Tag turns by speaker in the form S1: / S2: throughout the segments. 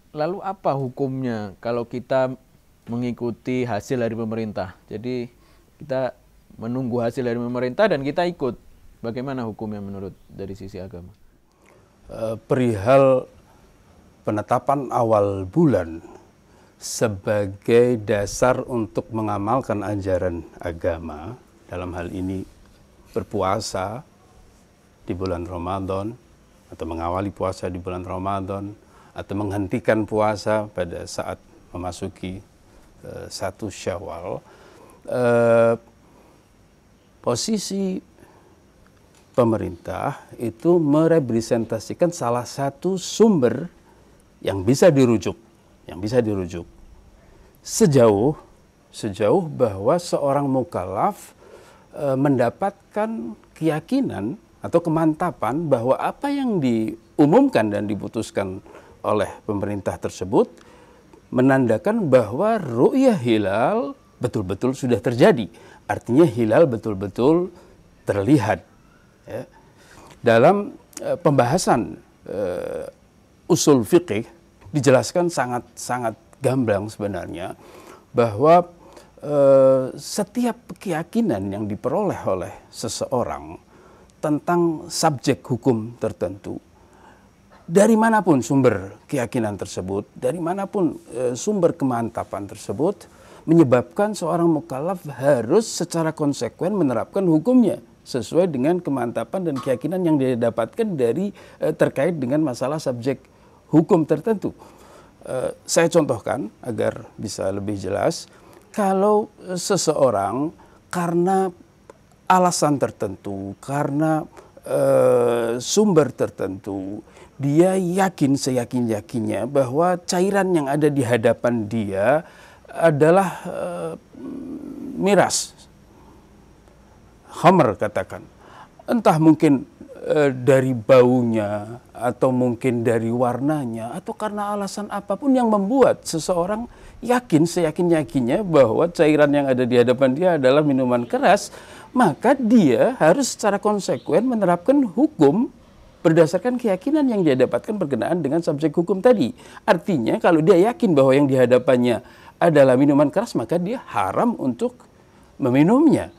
S1: Lalu apa hukumnya kalau kita mengikuti hasil dari pemerintah? Jadi kita menunggu hasil dari pemerintah dan kita ikut. Bagaimana hukumnya menurut dari sisi agama?
S2: Perihal penetapan awal bulan sebagai dasar untuk mengamalkan ajaran agama, dalam hal ini berpuasa di bulan Ramadan atau mengawali puasa di bulan Ramadan atau menghentikan puasa pada saat memasuki 1 Syawal, posisi pemerintah itu merepresentasikan salah satu sumber yang bisa dirujuk, sejauh bahwa seorang mukallaf mendapatkan keyakinan atau kemantapan bahwa apa yang diumumkan dan diputuskan oleh pemerintah tersebut menandakan bahwa ru'yah hilal betul-betul sudah terjadi. Artinya hilal betul-betul terlihat. Ya. Dalam pembahasan usul fiqih dijelaskan sangat gamblang sebenarnya bahwa setiap keyakinan yang diperoleh oleh seseorang tentang subjek hukum tertentu, dari manapun sumber keyakinan tersebut, dari manapun sumber kemantapan tersebut, menyebabkan seorang mukallaf harus secara konsekuen menerapkan hukumnya sesuai dengan kemantapan dan keyakinan yang dia dapatkan dari terkait dengan masalah subjek hukum tertentu. Saya contohkan agar bisa lebih jelas. Kalau seseorang karena alasan tertentu, karena sumber tertentu, dia yakin seyakin-yakinnya bahwa cairan yang ada di hadapan dia adalah miras, khamr katakan. Entah mungkin dari baunya, atau mungkin dari warnanya, atau karena alasan apapun yang membuat seseorang yakin seyakin-yakinnya bahwa cairan yang ada di hadapan dia adalah minuman keras, maka dia harus secara konsekuen menerapkan hukum berdasarkan keyakinan yang dia dapatkan berkenaan dengan subjek hukum tadi. Artinya kalau dia yakin bahwa yang di hadapannya adalah minuman keras, maka dia haram untuk meminumnya.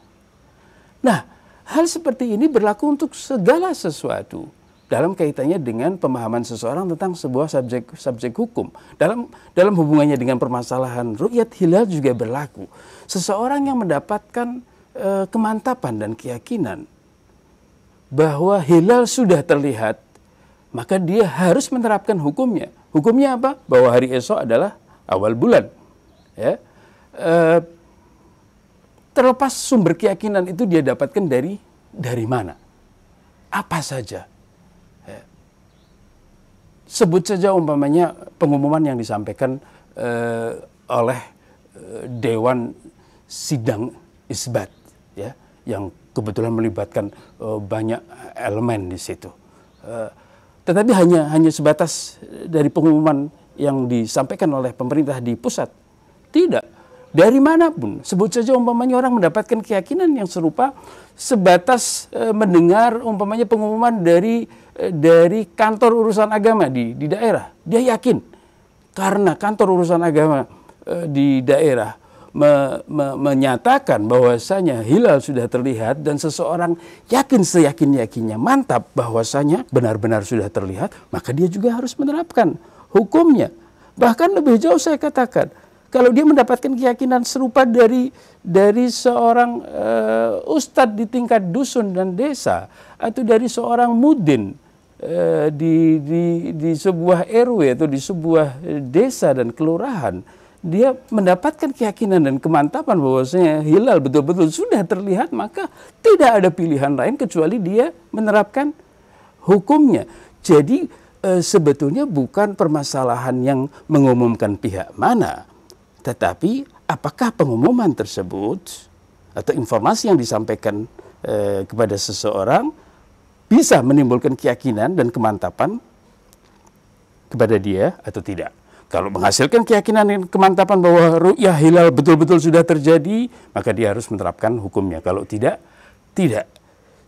S2: Nah, hal seperti ini berlaku untuk segala sesuatu dalam kaitannya dengan pemahaman seseorang tentang sebuah subjek hukum. Dalam hubungannya dengan permasalahan ru'yat hilal juga berlaku. Seseorang yang mendapatkan kemantapan dan keyakinan bahwa hilal sudah terlihat, maka dia harus menerapkan hukumnya. Hukumnya apa? Bahwa hari esok adalah awal bulan. Ya. Terlepas sumber keyakinan itu dia dapatkan dari mana? Apa saja? Ya. Sebut saja umpamanya pengumuman yang disampaikan oleh Dewan Sidang Isbat, ya, yang kebetulan melibatkan banyak elemen di situ. Tetapi hanya sebatas dari pengumuman yang disampaikan oleh pemerintah di pusat. Tidak. Dari manapun. Sebut saja umpamanya orang mendapatkan keyakinan yang serupa sebatas mendengar umpamanya pengumuman dari kantor urusan agama di daerah. Dia yakin. Karena kantor urusan agama di daerah menyatakan bahwasanya hilal sudah terlihat dan seseorang yakin seyakin-yakinnya, mantap bahwasanya benar-benar sudah terlihat, maka dia juga harus menerapkan hukumnya. Bahkan lebih jauh saya katakan, kalau dia mendapatkan keyakinan serupa dari seorang ustadz di tingkat dusun dan desa, atau dari seorang mudin di sebuah RW atau di sebuah desa dan kelurahan, dia mendapatkan keyakinan dan kemantapan bahwasanya hilal betul-betul sudah terlihat, maka tidak ada pilihan lain kecuali dia menerapkan hukumnya. Jadi sebetulnya bukan permasalahan yang mengumumkan pihak mana, tetapi apakah pengumuman tersebut atau informasi yang disampaikan kepada seseorang bisa menimbulkan keyakinan dan kemantapan kepada dia atau tidak. Kalau menghasilkan keyakinan dan kemantapan bahwa ru'yah hilal betul-betul sudah terjadi, maka dia harus menerapkan hukumnya. Kalau tidak, Tidak.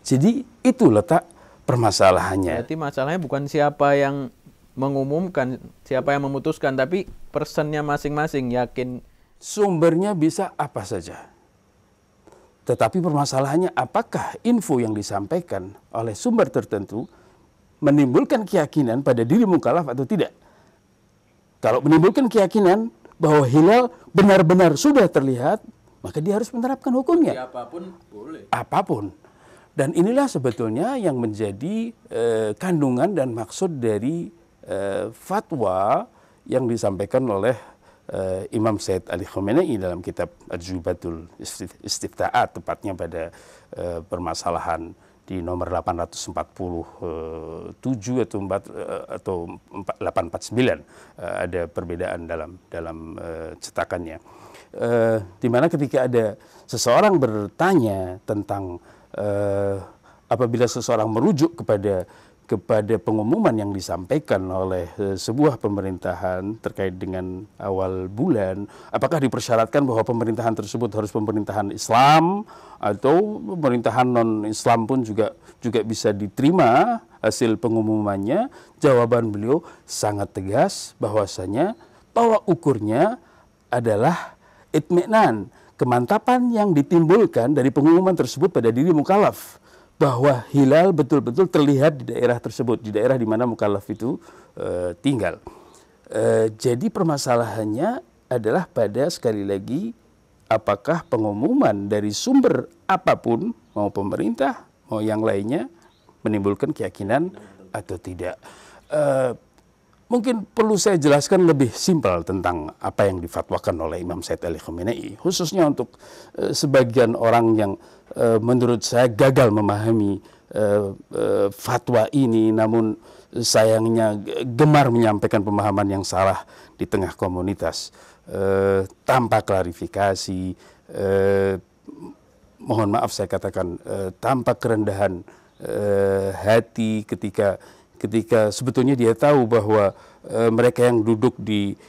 S2: Jadi itu letak permasalahannya.
S1: Berarti masalahnya bukan siapa yang mengumumkan, siapa yang memutuskan, tapi personnya masing-masing yakin.
S2: Sumbernya bisa apa saja. Tetapi permasalahannya apakah info yang disampaikan oleh sumber tertentu menimbulkan keyakinan pada diri mukallaf atau tidak. Kalau menimbulkan keyakinan bahwa hilal benar-benar sudah terlihat, maka dia harus menerapkan hukumnya.
S1: Siapapun boleh.
S2: Apapun. Dan inilah sebetulnya yang menjadi kandungan dan maksud dari fatwa yang disampaikan oleh Imam Said Ali Khamenei dalam kitab Ajubatul Istifta'at, tepatnya pada permasalahan di nomor 847 atau 849, ada perbedaan dalam cetakannya. Di mana ketika ada seseorang bertanya tentang apabila seseorang merujuk kepada pengumuman yang disampaikan oleh sebuah pemerintahan terkait dengan awal bulan, apakah dipersyaratkan bahwa pemerintahan tersebut harus pemerintahan Islam atau pemerintahan non-Islam pun juga bisa diterima hasil pengumumannya? Jawaban beliau sangat tegas bahwasanya tolak ukurnya adalah itminan, kemantapan yang ditimbulkan dari pengumuman tersebut pada diri mukallaf, bahwa hilal betul-betul terlihat di daerah tersebut, di daerah di mana mukallaf itu tinggal. Jadi permasalahannya adalah pada, sekali lagi, apakah pengumuman dari sumber apapun, mau pemerintah, mau yang lainnya, menimbulkan keyakinan atau tidak. Mungkin perlu saya jelaskan lebih simpel tentang apa yang difatwakan oleh Imam Said Ali Khamenei, khususnya untuk sebagian orang yang menurut saya gagal memahami fatwa ini, namun sayangnya gemar menyampaikan pemahaman yang salah di tengah komunitas tanpa klarifikasi, mohon maaf saya katakan tanpa kerendahan hati ketika sebetulnya dia tahu bahwa mereka yang duduk di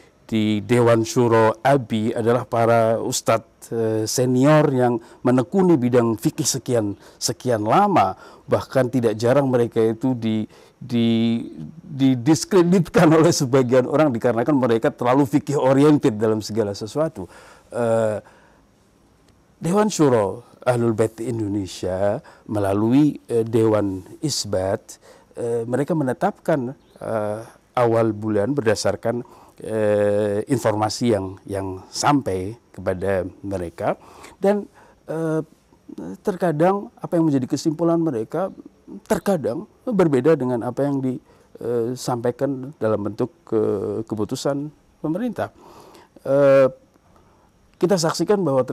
S2: Dewan Syuro Abi adalah para ustadz senior yang menekuni bidang fikih sekian lama, bahkan tidak jarang mereka itu didiskreditkan oleh sebagian orang dikarenakan mereka terlalu fikih oriented dalam segala sesuatu. Dewan Syuro Ahlul Bait Indonesia melalui Dewan Isbat, mereka menetapkan awal bulan berdasarkan informasi yang sampai kepada mereka, dan terkadang apa yang menjadi kesimpulan mereka terkadang berbeda dengan apa yang disampaikan dalam bentuk keputusan pemerintah. Kita saksikan bahwa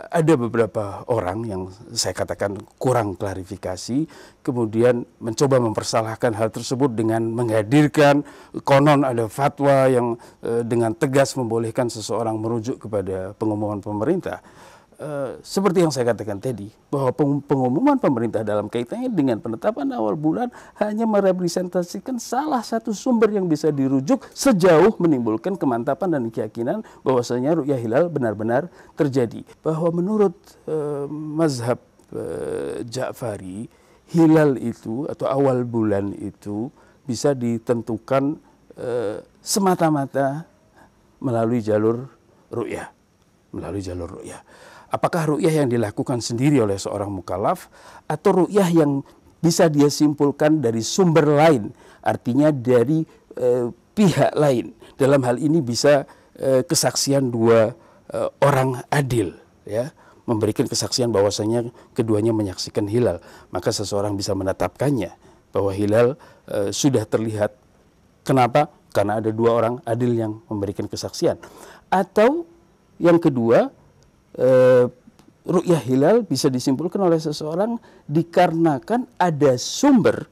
S2: ada beberapa orang yang saya katakan kurang klarifikasi, kemudian mencoba mempersalahkan hal tersebut dengan menghadirkan konon ada fatwa yang dengan tegas membolehkan seseorang merujuk kepada pengumuman pemerintah. Seperti yang saya katakan tadi, bahwa pengumuman pemerintah dalam kaitannya dengan penetapan awal bulan hanya merepresentasikan salah satu sumber yang bisa dirujuk sejauh menimbulkan kemantapan dan keyakinan bahwasanya ru'yah hilal benar-benar terjadi. Bahwa menurut mazhab Ja'fari, hilal itu atau awal bulan itu bisa ditentukan semata-mata melalui jalur ru'yah. Apakah ru'yah yang dilakukan sendiri oleh seorang mukallaf atau ru'yah yang bisa dia simpulkan dari sumber lain, artinya dari pihak lain. Dalam hal ini bisa kesaksian dua orang adil, ya, memberikan kesaksian bahwasanya keduanya menyaksikan hilal, maka seseorang bisa menetapkannya bahwa hilal sudah terlihat. Kenapa? Karena ada dua orang adil yang memberikan kesaksian. Atau yang kedua, ru'yah hilal bisa disimpulkan oleh seseorang dikarenakan ada sumber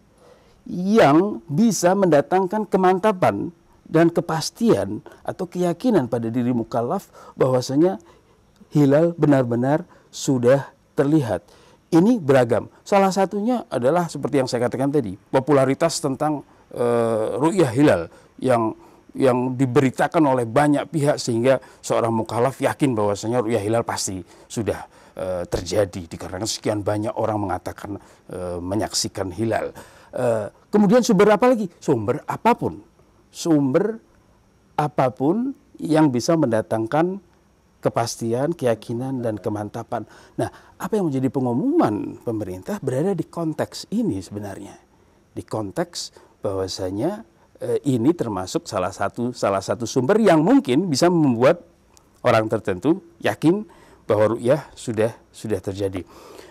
S2: yang bisa mendatangkan kemantapan dan kepastian atau keyakinan pada diri mukallaf bahwasanya hilal benar-benar sudah terlihat. Ini beragam. Salah satunya adalah seperti yang saya katakan tadi, popularitas tentang ru'yah hilal yang diberitakan oleh banyak pihak sehingga seorang mukallaf yakin bahwasanya ru'yah hilal pasti sudah terjadi dikarenakan sekian banyak orang mengatakan menyaksikan hilal. Kemudian sumber apa lagi? Sumber apapun yang bisa mendatangkan kepastian, keyakinan, dan kemantapan. Nah, apa yang menjadi pengumuman pemerintah berada di konteks ini sebenarnya. Di konteks bahwasanya ini termasuk salah satu sumber yang mungkin bisa membuat orang tertentu yakin bahwa ru'yah sudah terjadi.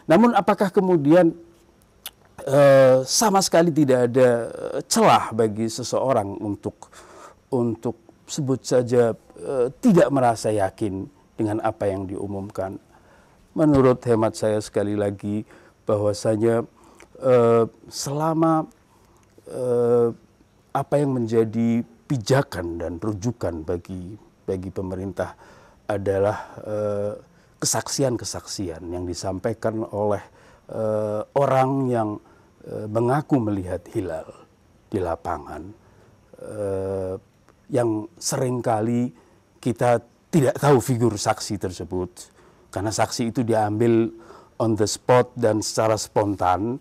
S2: Namun apakah kemudian sama sekali tidak ada celah bagi seseorang untuk sebut saja tidak merasa yakin dengan apa yang diumumkan? Menurut hemat saya sekali lagi bahwasanya selama apa yang menjadi pijakan dan rujukan bagi pemerintah adalah kesaksian-kesaksian yang disampaikan oleh orang yang mengaku melihat hilal di lapangan, yang seringkali kita tidak tahu figur saksi tersebut karena saksi itu diambil on the spot dan secara spontan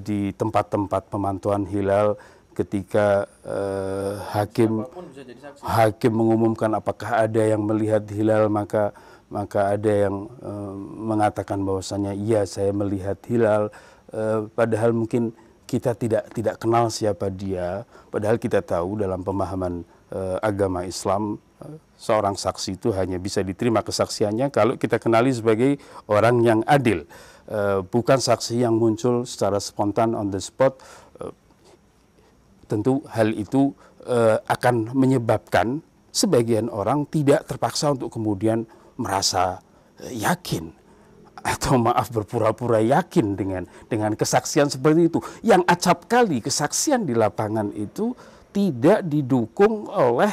S2: di tempat-tempat pemantauan hilal. Ketika hakim mengumumkan apakah ada yang melihat hilal, maka ada yang mengatakan bahwasanya iya saya melihat hilal, padahal mungkin kita tidak kenal siapa dia, padahal kita tahu dalam pemahaman agama Islam seorang saksi itu hanya bisa diterima kesaksiannya kalau kita kenali sebagai orang yang adil, bukan saksi yang muncul secara spontan on the spot. Tentu hal itu akan menyebabkan sebagian orang tidak terpaksa untuk kemudian merasa yakin atau berpura-pura yakin dengan kesaksian seperti itu. Yang acap kali kesaksian di lapangan itu tidak didukung oleh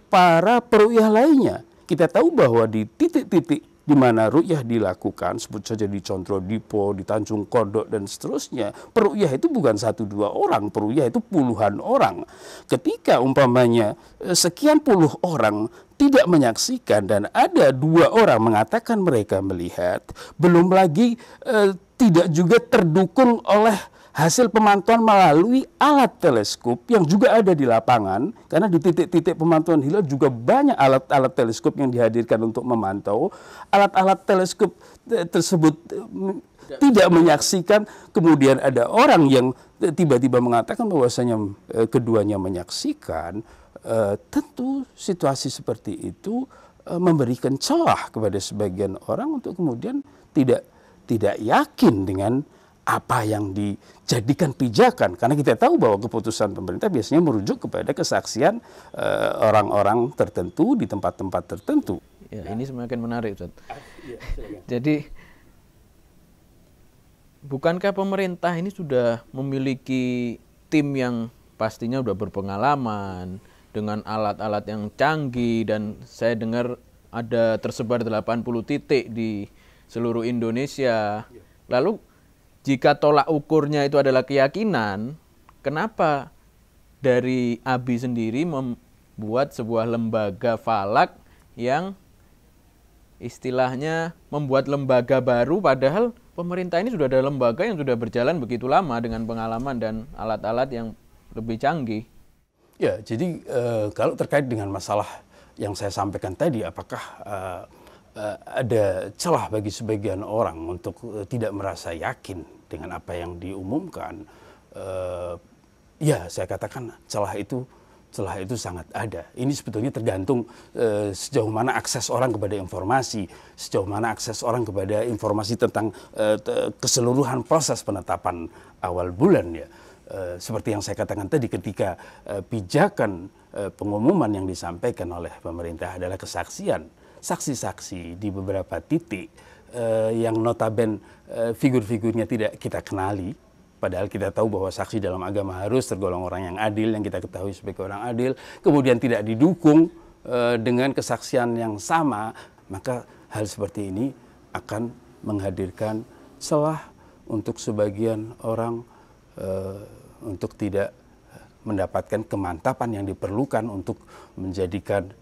S2: para peru'yah lainnya. Kita tahu bahwa di titik-titik di mana ru'yah dilakukan, sebut saja di Condro Dipo, di Tanjung Kodok, dan seterusnya, peru'yah itu bukan 1-2 orang, peru'yah itu puluhan orang. Ketika umpamanya sekian puluh orang tidak menyaksikan dan ada 2 orang mengatakan mereka melihat, belum lagi tidak juga terdukung oleh hasil pemantauan melalui alat teleskop yang juga ada di lapangan, karena di titik-titik pemantauan hilal juga banyak alat-alat teleskop yang dihadirkan untuk memantau. Alat-alat teleskop tersebut tidak menyaksikan, kemudian ada orang yang tiba-tiba mengatakan bahwasanya keduanya menyaksikan. Tentu situasi seperti itu memberikan celah kepada sebagian orang untuk kemudian tidak yakin dengan apa yang dijadikan pijakan, karena kita tahu bahwa keputusan pemerintah biasanya merujuk kepada kesaksian orang-orang tertentu di tempat-tempat tertentu.
S1: Ya, ini semakin menarik, Ustaz. Jadi, bukankah pemerintah ini sudah memiliki tim yang pastinya sudah berpengalaman dengan alat-alat yang canggih, dan saya dengar ada tersebar 80 titik di seluruh Indonesia. Lalu jika tolak ukurnya itu adalah keyakinan, kenapa dari ABI sendiri membuat sebuah lembaga falak yang istilahnya membuat lembaga baru, padahal pemerintah ini sudah ada lembaga yang sudah berjalan begitu lama dengan pengalaman dan alat-alat yang lebih canggih?
S2: Ya, jadi kalau terkait dengan masalah yang saya sampaikan tadi, apakah ada celah bagi sebagian orang untuk tidak merasa yakin dengan apa yang diumumkan? Ya, saya katakan celah itu sangat ada. Ini sebetulnya tergantung sejauh mana akses orang kepada informasi, sejauh mana akses orang kepada informasi tentang keseluruhan proses penetapan awal bulan, ya. Seperti yang saya katakan tadi, ketika pijakan pengumuman yang disampaikan oleh pemerintah adalah kesaksian saksi-saksi di beberapa titik yang notaben figur-figurnya tidak kita kenali, padahal kita tahu bahwa saksi dalam agama harus tergolong orang yang adil, yang kita ketahui sebagai orang adil, kemudian tidak didukung dengan kesaksian yang sama, maka hal seperti ini akan menghadirkan celah untuk sebagian orang untuk tidak mendapatkan kemantapan yang diperlukan untuk menjadikan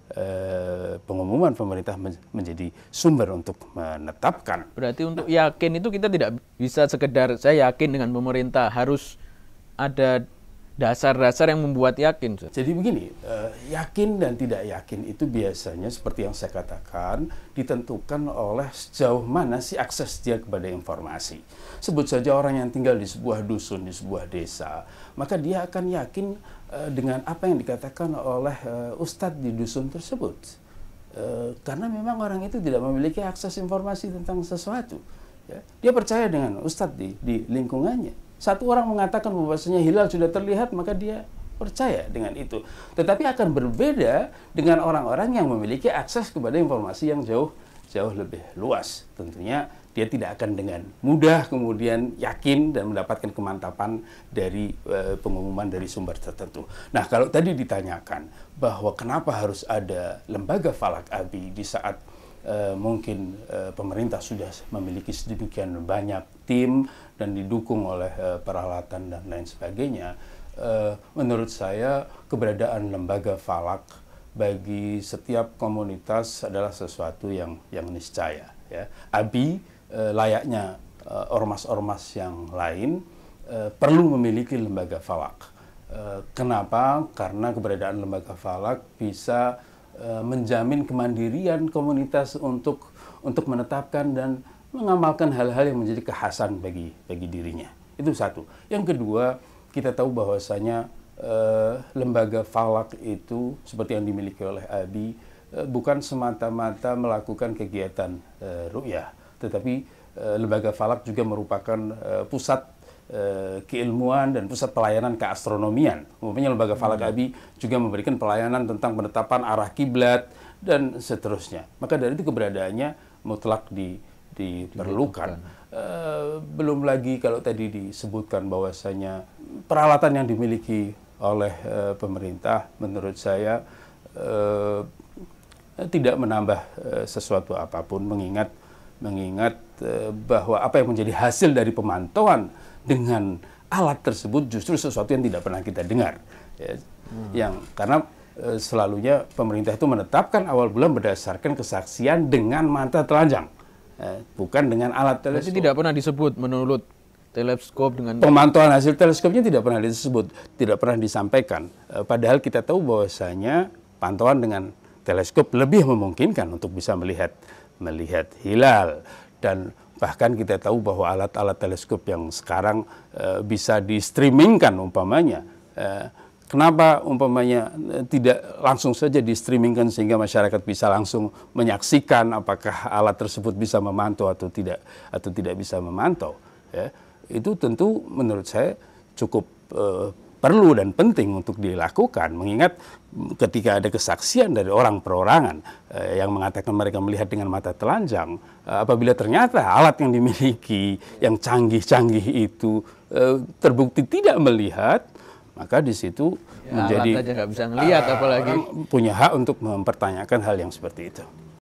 S2: pengumuman pemerintah menjadi sumber untuk menetapkan.
S1: Berarti untuk yakin itu kita tidak bisa sekedar saya yakin dengan pemerintah, harus ada dasar-dasar yang membuat yakin.
S2: Jadi begini, yakin dan tidak yakin itu biasanya seperti yang saya katakan ditentukan oleh sejauh mana sih akses dia kepada informasi. Sebut saja orang yang tinggal di sebuah dusun, di sebuah desa, maka dia akan yakin dengan apa yang dikatakan oleh ustadz di dusun tersebut. Karena memang orang itu tidak memiliki akses informasi tentang sesuatu. Ya. Dia percaya dengan ustadz di lingkungannya. Satu orang mengatakan bahwasanya hilal sudah terlihat, maka dia percaya dengan itu. Tetapi akan berbeda dengan orang-orang yang memiliki akses kepada informasi yang jauh lebih luas. Tentunya dia tidak akan dengan mudah kemudian yakin dan mendapatkan kemantapan dari pengumuman dari sumber tertentu. Nah, kalau tadi ditanyakan bahwa kenapa harus ada lembaga falak abi di saat mungkin pemerintah sudah memiliki sedemikian banyak tim dan didukung oleh peralatan dan lain sebagainya, menurut saya keberadaan lembaga falak bagi setiap komunitas adalah sesuatu yang niscaya. Ya. Abi layaknya ormas-ormas yang lain perlu memiliki lembaga falak. Kenapa? Karena keberadaan lembaga falak bisa menjamin kemandirian komunitas untuk menetapkan dan mengamalkan hal-hal yang menjadi kekhasan bagi dirinya. Itu satu. Yang kedua, kita tahu bahwasanya lembaga falak itu seperti yang dimiliki oleh ABI bukan semata-mata melakukan kegiatan ru'yah, tetapi lembaga falak juga merupakan pusat keilmuan dan pusat pelayanan keastronomian. Umumnya lembaga falak ABI juga memberikan pelayanan tentang penetapan arah kiblat dan seterusnya. Maka dari itu keberadaannya mutlak diperlukan. Belum lagi kalau tadi disebutkan bahwasanya peralatan yang dimiliki oleh pemerintah menurut saya tidak menambah sesuatu apapun, mengingat bahwa apa yang menjadi hasil dari pemantauan dengan alat tersebut justru sesuatu yang tidak pernah kita dengar. Ya. Karena selalunya pemerintah itu menetapkan awal bulan berdasarkan kesaksian dengan mata telanjang, bukan dengan alat teleskop.
S1: Berarti tidak pernah disebut menurut teleskop dengan
S2: pemantauan hasil teleskopnya tidak pernah disebut, tidak pernah disampaikan. Padahal kita tahu bahwasanya pantauan dengan teleskop lebih memungkinkan untuk bisa melihat hilal, dan bahkan kita tahu bahwa alat-alat teleskop yang sekarang bisa di-streamingkan umpamanya. Kenapa umpamanya tidak langsung saja di-streamingkan sehingga masyarakat bisa langsung menyaksikan apakah alat tersebut bisa memantau atau tidak bisa memantau. Ya. Itu tentu menurut saya cukup perlu dan penting untuk dilakukan, mengingat ketika ada kesaksian dari orang perorangan yang mengatakan mereka melihat dengan mata telanjang, apabila ternyata alat yang dimiliki yang canggih-canggih itu terbukti tidak melihat, maka di situ
S1: menjadi alat aja nggak bisa ngelihat, apalagi
S2: punya hak untuk mempertanyakan hal yang seperti itu.